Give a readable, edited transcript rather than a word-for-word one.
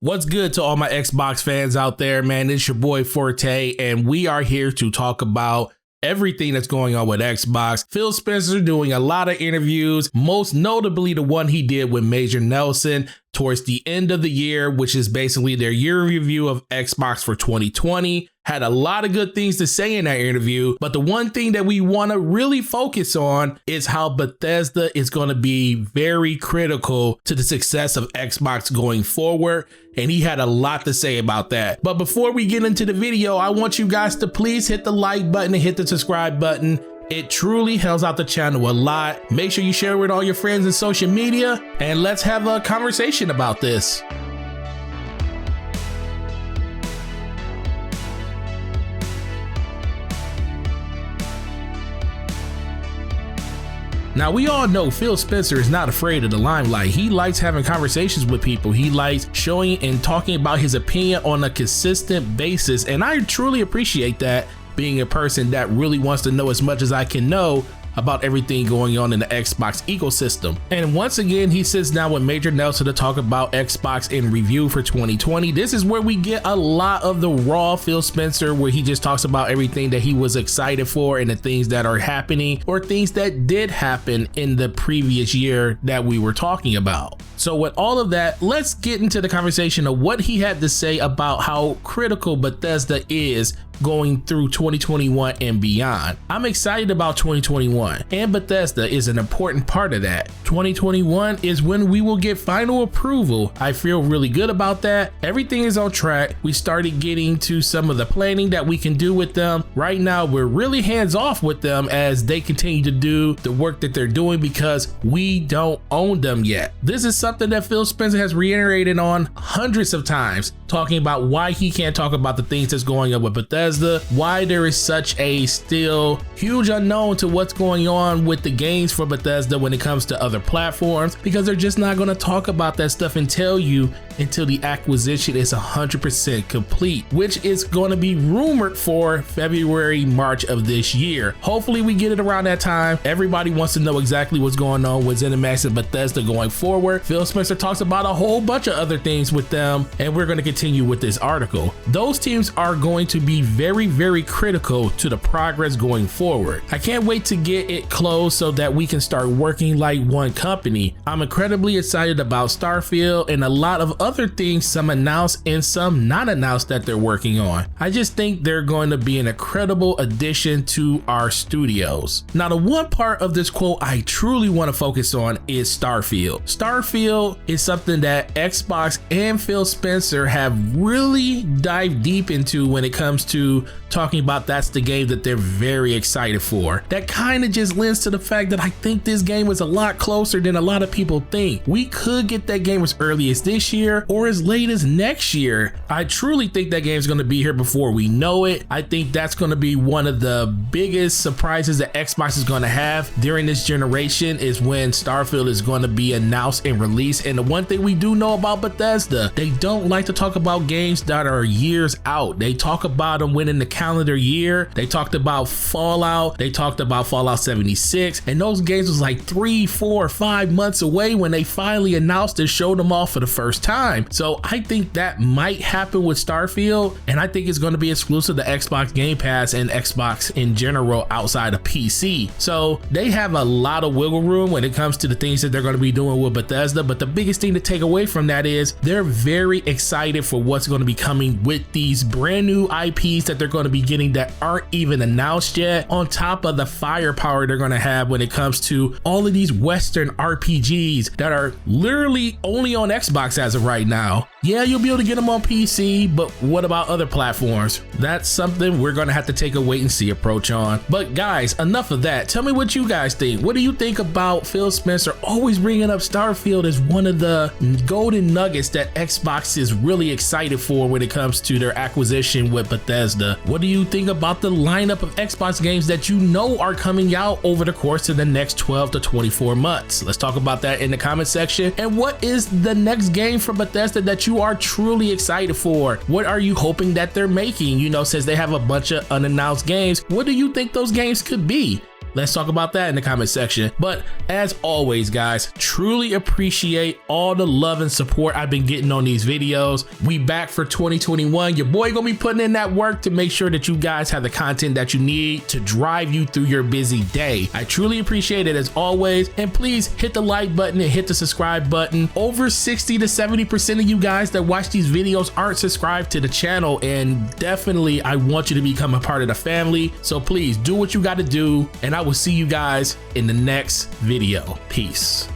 What's good to all my Xbox fans out there, man? It's your boy Forte, and we are here to talk about everything that's going on with Xbox. Phil Spencer doing a lot of interviews, most notably the one he did with Major Nelson towards the end of the year, which is basically their year review of Xbox for 2020. Had a lot of good things to say in that interview, but the one thing that we want to really focus on is how Bethesda is going to be very critical to the success of Xbox going forward, and he had a lot to say about that. But before we get into the video, I want you guys to please hit the like button and hit the subscribe button. It truly helps out the channel a lot. Make sure you share it with all your friends in social media, and let's have a conversation about this. Now, we all know Phil Spencer is not afraid of the limelight. He likes having conversations with people. He likes showing and talking about his opinion on a consistent basis. And I truly appreciate that, being a person that really wants to know as much as I can know about everything going on in the Xbox ecosystem. And once again, he sits down with Major Nelson to talk about Xbox in review for 2020. This is where we get a lot of the raw Phil Spencer, where he just talks about everything that he was excited for and the things that are happening or things that did happen in the previous year that we were talking about. So with all of that, let's get into the conversation of what he had to say about how critical Bethesda is going through 2021 and beyond. I'm excited about 2021, and Bethesda is an important part of that. 2021 is when we will get final approval. I feel really good about that. Everything is on track. We started getting to some of the planning that we can do with them. Right now, we're really hands off with them as they continue to do the work that they're doing because we don't own them yet. This is something that Phil Spencer has reiterated on hundreds of times, talking about why he can't talk about the things that's going on with Bethesda, why there is such a still huge unknown to what's going on with the games for Bethesda when it comes to other platforms, because they're just not going to talk about that stuff and tell you until the acquisition is 100% complete, which is going to be rumored for February, March of this year. Hopefully we get it around that time. Everybody wants to know exactly what's going on with ZeniMax and Bethesda going forward. Phil Spencer talks about a whole bunch of other things with them, and we're going to continue with this article. Those teams are going to be very, very critical to the progress going forward. I can't wait to get it closed so that we can start working like one company. I'm incredibly excited about Starfield and a lot of other things, some announced and some not announced, that they're working on. I just think they're going to be an incredible addition to our studios. Now, the one part of this quote I truly want to focus on is Starfield. Starfield is something that Xbox and Phil Spencer have really dived deep into when it comes to talking about that's the game that they're very excited for. That kind of just lends to the fact that I think this game is a lot closer than a lot of people think. We could get that game as early as this year or as late as next year. I truly think that game is going to be here before we know it. I think that's going to be one of the biggest surprises that Xbox is going to have during this generation, is when Starfield is going to be announced and released. And the one thing we do know about Bethesda, they don't like to talk about games that are years out. They talk about them within the calendar year. They talked about Fallout. They talked about Fallout 76, and those games was like 3, 4, 5 months away when they finally announced and showed them off for the first time. So I think that might happen with Starfield, and I think it's going to be exclusive to Xbox Game Pass and Xbox in general outside of PC. So they have a lot of wiggle room when it comes to the things that they're going to be doing with Bethesda. But the biggest thing to take away from that is they're very excited for what's going to be coming with these brand new IPs that they're going to be getting that aren't even announced yet, on top of the firepower they're going to have when it comes to all of these Western RPGs that are literally only on Xbox as of right now. Yeah, you'll be able to get them on PC, but what about other platforms? That's something we're going to have to take a wait and see approach on. But guys, enough of that. Tell me what you guys think. What do you think about Phil Spencer always bringing up Starfield as one of the golden nuggets that Xbox is really excited for when it comes to their acquisition with Bethesda? What do you think about the lineup of Xbox games that you know are coming out over the course of the next 12 to 24 months? Let's talk about that in the comment section. And what is the next game from Bethesda that you are truly excited for? What are you hoping that they're making? You know, since they have a bunch of unannounced games, what do you think those games could be? Let's talk about that in the comment section. But as always, guys, truly appreciate all the love and support I've been getting on these videos. We back for 2021. Your boy gonna be putting in that work to make sure that you guys have the content that you need to drive you through your busy day. I truly appreciate it as always. And please hit the like button and hit the subscribe button. Over 60 to 70% of you guys that watch these videos aren't subscribed to the channel, and definitely I want you to become a part of the family. So please do what you got to do, and I will see you guys in the next video. Peace.